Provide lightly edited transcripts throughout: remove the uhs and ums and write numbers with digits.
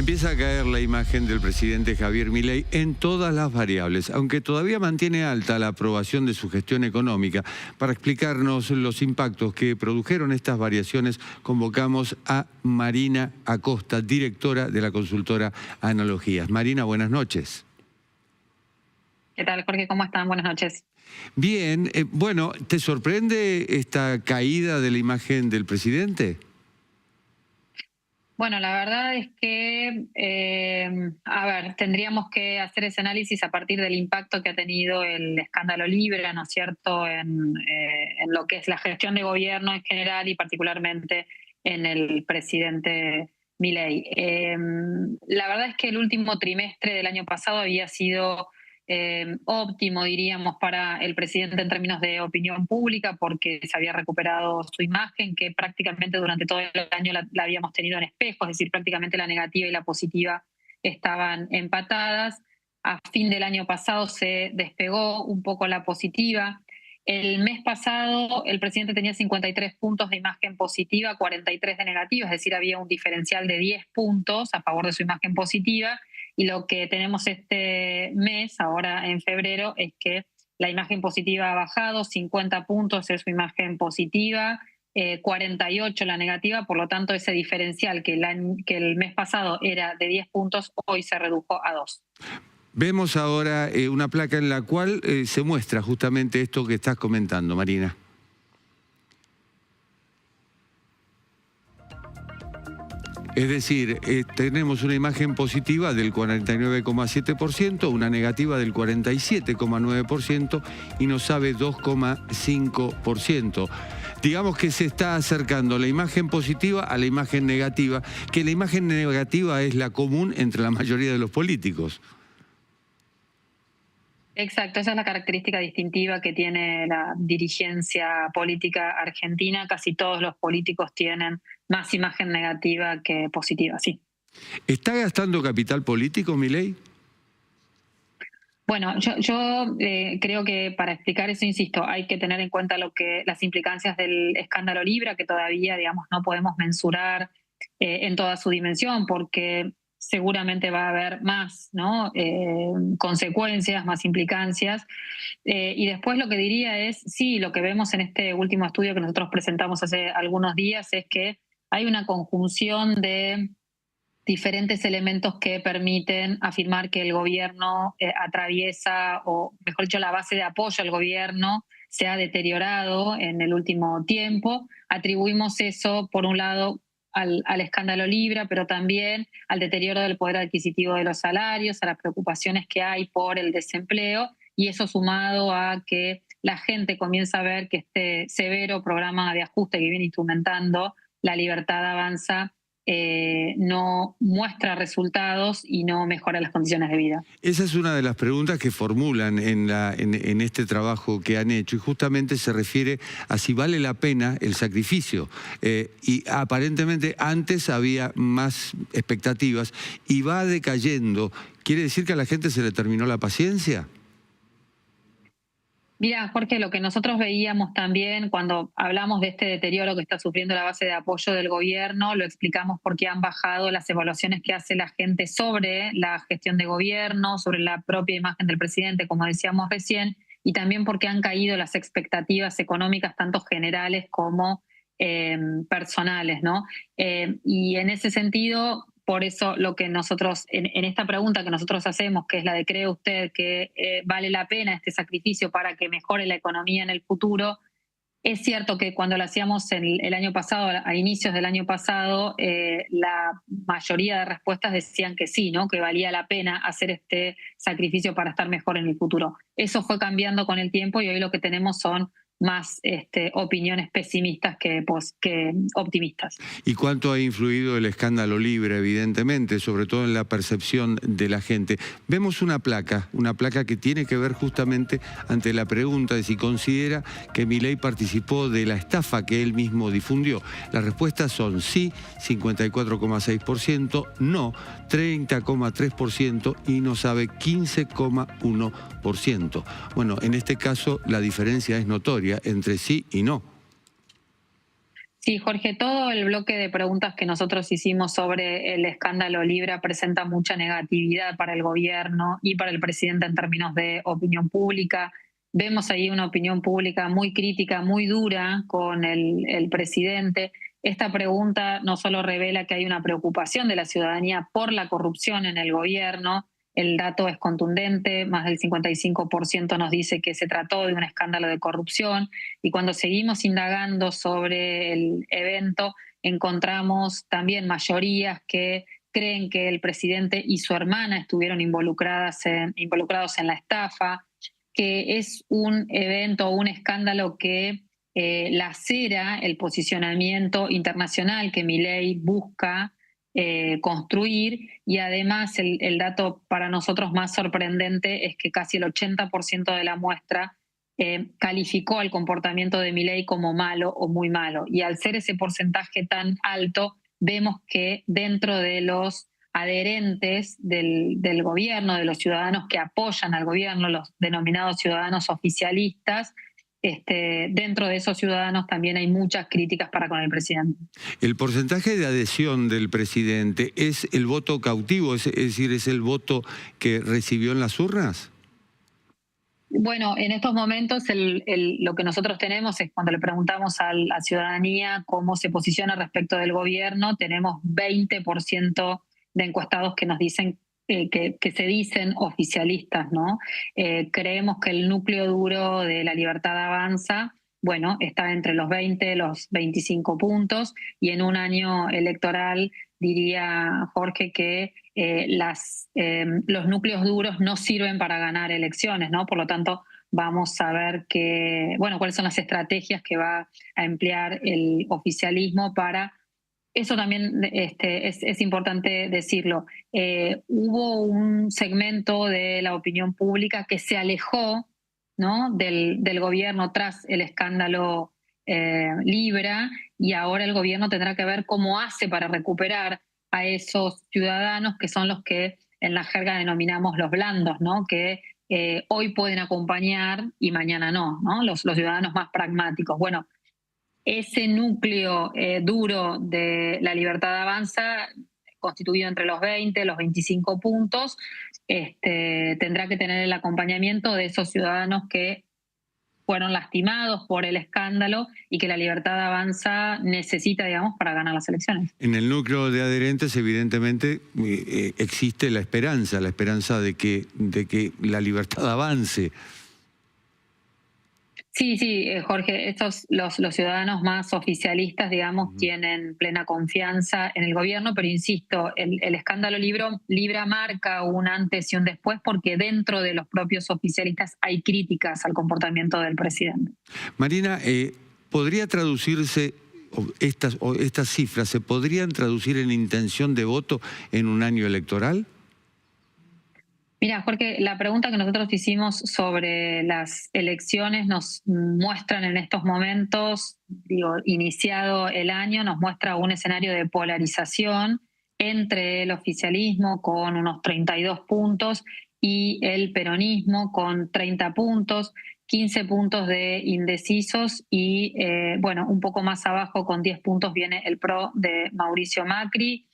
Empieza a caer la imagen del presidente Javier Milei en todas las variables, aunque todavía mantiene alta la aprobación de su gestión económica. Para explicarnos los impactos que produjeron estas variaciones, convocamos a Marina Acosta, directora de la consultora Analogías. Marina, buenas noches. ¿Qué tal, Jorge? ¿Cómo están? Buenas noches. Bien, bueno, ¿te sorprende esta caída de la imagen del presidente? Bueno, la verdad es que, tendríamos que hacer ese análisis a partir del impacto que ha tenido el escándalo Libra, ¿no es cierto?, en lo que es la gestión de gobierno en general y particularmente en el presidente Milei. La verdad es que el último trimestre del año pasado había sido óptimo, diríamos, para el presidente en términos de opinión pública, porque se había recuperado su imagen, que prácticamente durante todo el año la habíamos tenido en espejo, es decir, prácticamente la negativa y la positiva estaban empatadas. A fin del año pasado se despegó un poco la positiva. El mes pasado el presidente tenía 53 puntos de imagen positiva, 43 de negativa, es decir, había un diferencial de 10 puntos a favor de su imagen positiva. Y lo que tenemos este mes, ahora en febrero, es que la imagen positiva ha bajado, 50 puntos es su imagen positiva, 48 la negativa, por lo tanto ese diferencial que el mes pasado era de 10 puntos, hoy se redujo a 2. Vemos ahora una placa en la cual se muestra justamente esto que estás comentando, Marina. Es decir, tenemos una imagen positiva del 49,7%, una negativa del 47,9% y nos sabe 2,5%. Digamos que se está acercando la imagen positiva a la imagen negativa, que la imagen negativa es la común entre la mayoría de los políticos. Exacto, esa es la característica distintiva que tiene la dirigencia política argentina. Casi todos los políticos tienen más imagen negativa que positiva, sí. ¿Está gastando capital político, Milei? Bueno, yo creo que para explicar eso, insisto, hay que tener en cuenta las implicancias del escándalo Libra, que todavía, digamos, no podemos mensurar en toda su dimensión, porque seguramente va a haber más, ¿no?, consecuencias, más implicancias. Y después lo que diría es, sí, lo que vemos en este último estudio que nosotros presentamos hace algunos días es que hay una conjunción de diferentes elementos que permiten afirmar que el gobierno atraviesa, o mejor dicho, la base de apoyo al gobierno se ha deteriorado en el último tiempo. Atribuimos eso, por un lado, al escándalo Libra, pero también al deterioro del poder adquisitivo de los salarios, a las preocupaciones que hay por el desempleo, y eso sumado a que la gente comienza a ver que este severo programa de ajuste que viene instrumentando La Libertad Avanza no muestra resultados y no mejora las condiciones de vida. Esa es una de las preguntas que formulan en este trabajo que han hecho, y justamente se refiere a si vale la pena el sacrificio. Y aparentemente antes había más expectativas y va decayendo. ¿Quiere decir que a la gente se le terminó la paciencia? Mira, Jorge, lo que nosotros veíamos también cuando hablamos de este deterioro que está sufriendo la base de apoyo del gobierno, lo explicamos porque han bajado las evaluaciones que hace la gente sobre la gestión de gobierno, sobre la propia imagen del presidente, como decíamos recién, y también porque han caído las expectativas económicas, tanto generales como personales, ¿no? Y en ese sentido, por eso lo que nosotros, en esta pregunta que nosotros hacemos, que es la de ¿cree usted que vale la pena este sacrificio para que mejore la economía en el futuro? Es cierto que cuando lo hacíamos el año pasado, a inicios del año pasado, la mayoría de respuestas decían que sí, ¿no?, que valía la pena hacer este sacrificio para estar mejor en el futuro. Eso fue cambiando con el tiempo y hoy lo que tenemos son más opiniones pesimistas que optimistas. ¿Y cuánto ha influido el escándalo Libra, evidentemente, sobre todo en la percepción de la gente? Vemos una placa que tiene que ver justamente ante la pregunta de si considera que Milei participó de la estafa que él mismo difundió. Las respuestas son sí, 54,6%, no, 30,3% y no sabe, 15,1%. Bueno, en este caso la diferencia es notoria entre sí y no. Sí, Jorge, todo el bloque de preguntas que nosotros hicimos sobre el escándalo Libra presenta mucha negatividad para el gobierno y para el presidente en términos de opinión pública. Vemos ahí una opinión pública muy crítica, muy dura con el presidente. Esta pregunta no solo revela que hay una preocupación de la ciudadanía por la corrupción en el gobierno, el dato es contundente, más del 55% nos dice que se trató de un escándalo de corrupción, y cuando seguimos indagando sobre el evento, encontramos también mayorías que creen que el presidente y su hermana estuvieron involucrados en la estafa, que es un evento o un escándalo que lacera el posicionamiento internacional que Milei busca construir, y además el dato para nosotros más sorprendente es que casi el 80% de la muestra calificó al comportamiento de Milei como malo o muy malo. Y al ser ese porcentaje tan alto, vemos que dentro de los adherentes del gobierno, de los ciudadanos que apoyan al gobierno, los denominados ciudadanos oficialistas, dentro de esos ciudadanos también hay muchas críticas para con el presidente. El porcentaje de adhesión del presidente es el voto cautivo, es decir, es el voto que recibió en las urnas. Bueno, en estos momentos lo que nosotros tenemos es cuando le preguntamos a la ciudadanía cómo se posiciona respecto del gobierno, tenemos 20% de encuestados que nos dicen que se dicen oficialistas, ¿no? Creemos que el núcleo duro de La Libertad Avanza, bueno, está entre los 20, los 25 puntos, y en un año electoral diría Jorge que los núcleos duros no sirven para ganar elecciones, ¿no? Por lo tanto, vamos a ver cuáles son las estrategias que va a emplear el oficialismo para... Eso también es importante decirlo. Hubo un segmento de la opinión pública que se alejó, ¿no?, del gobierno tras el escándalo Libra, y ahora el gobierno tendrá que ver cómo hace para recuperar a esos ciudadanos que son los que en la jerga denominamos los blandos, ¿no?, que hoy pueden acompañar y mañana no, ¿no? Los ciudadanos más pragmáticos. Bueno, ese núcleo duro de La Libertad Avanza, constituido entre los 20, los 25 puntos, tendrá que tener el acompañamiento de esos ciudadanos que fueron lastimados por el escándalo y que La Libertad Avanza necesita, digamos, para ganar las elecciones. En el núcleo de adherentes, evidentemente, existe la esperanza de que la libertad avance. Sí, sí, Jorge, los ciudadanos más oficialistas, digamos, tienen plena confianza en el gobierno, pero insisto, el escándalo Libra marca un antes y un después, porque dentro de los propios oficialistas hay críticas al comportamiento del presidente. Marina, ¿podría traducirse, estas cifras, se podrían traducir en intención de voto en un año electoral? Mira, Jorge, la pregunta que nosotros hicimos sobre las elecciones nos muestran en estos momentos, digo, iniciado el año, nos muestra un escenario de polarización entre el oficialismo con unos 32 puntos y el peronismo con 30 puntos, 15 puntos de indecisos y, un poco más abajo con 10 puntos viene el PRO de Mauricio Macri,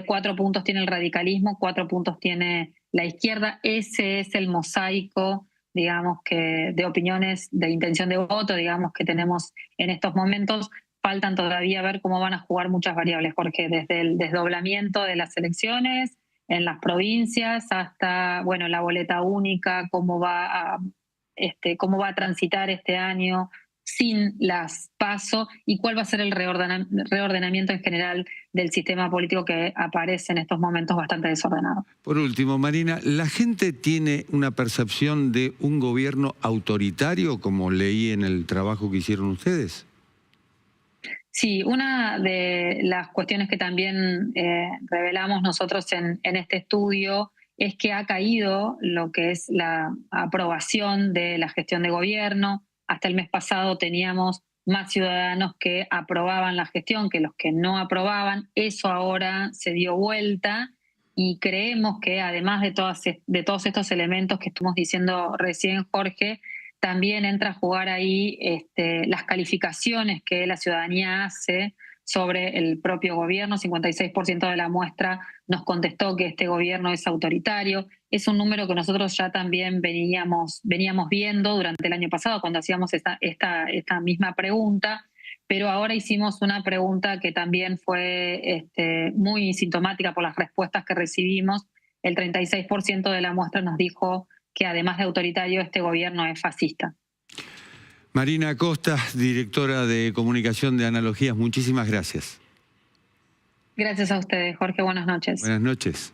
4 puntos tiene el radicalismo, 4 puntos tiene la izquierda. Ese es el mosaico, digamos, que de opiniones, de intención de voto, digamos, que tenemos en estos momentos. Faltan todavía ver cómo van a jugar muchas variables, Jorge, desde el desdoblamiento de las elecciones en las provincias hasta, la boleta única, cómo va a transitar este año sin las PASO, y cuál va a ser el reordenamiento en general del sistema político, que aparece en estos momentos bastante desordenado. Por último, Marina, ¿la gente tiene una percepción de un gobierno autoritario, como leí en el trabajo que hicieron ustedes? Sí, una de las cuestiones que también revelamos nosotros en este estudio es que ha caído lo que es la aprobación de la gestión de gobierno. Hasta el mes pasado teníamos más ciudadanos que aprobaban la gestión que los que no aprobaban. Eso ahora se dio vuelta, y creemos que además de todos estos elementos que estuvimos diciendo recién, Jorge, también entra a jugar ahí las calificaciones que la ciudadanía hace sobre el propio gobierno. 56% de la muestra nos contestó que este gobierno es autoritario. Es un número que nosotros ya también veníamos viendo durante el año pasado cuando hacíamos esta misma pregunta, pero ahora hicimos una pregunta que también fue muy sintomática por las respuestas que recibimos. El 36% de la muestra nos dijo que además de autoritario, este gobierno es fascista. Marina Costa, directora de Comunicación de Analogías, muchísimas gracias. Gracias a ustedes, Jorge. Buenas noches. Buenas noches.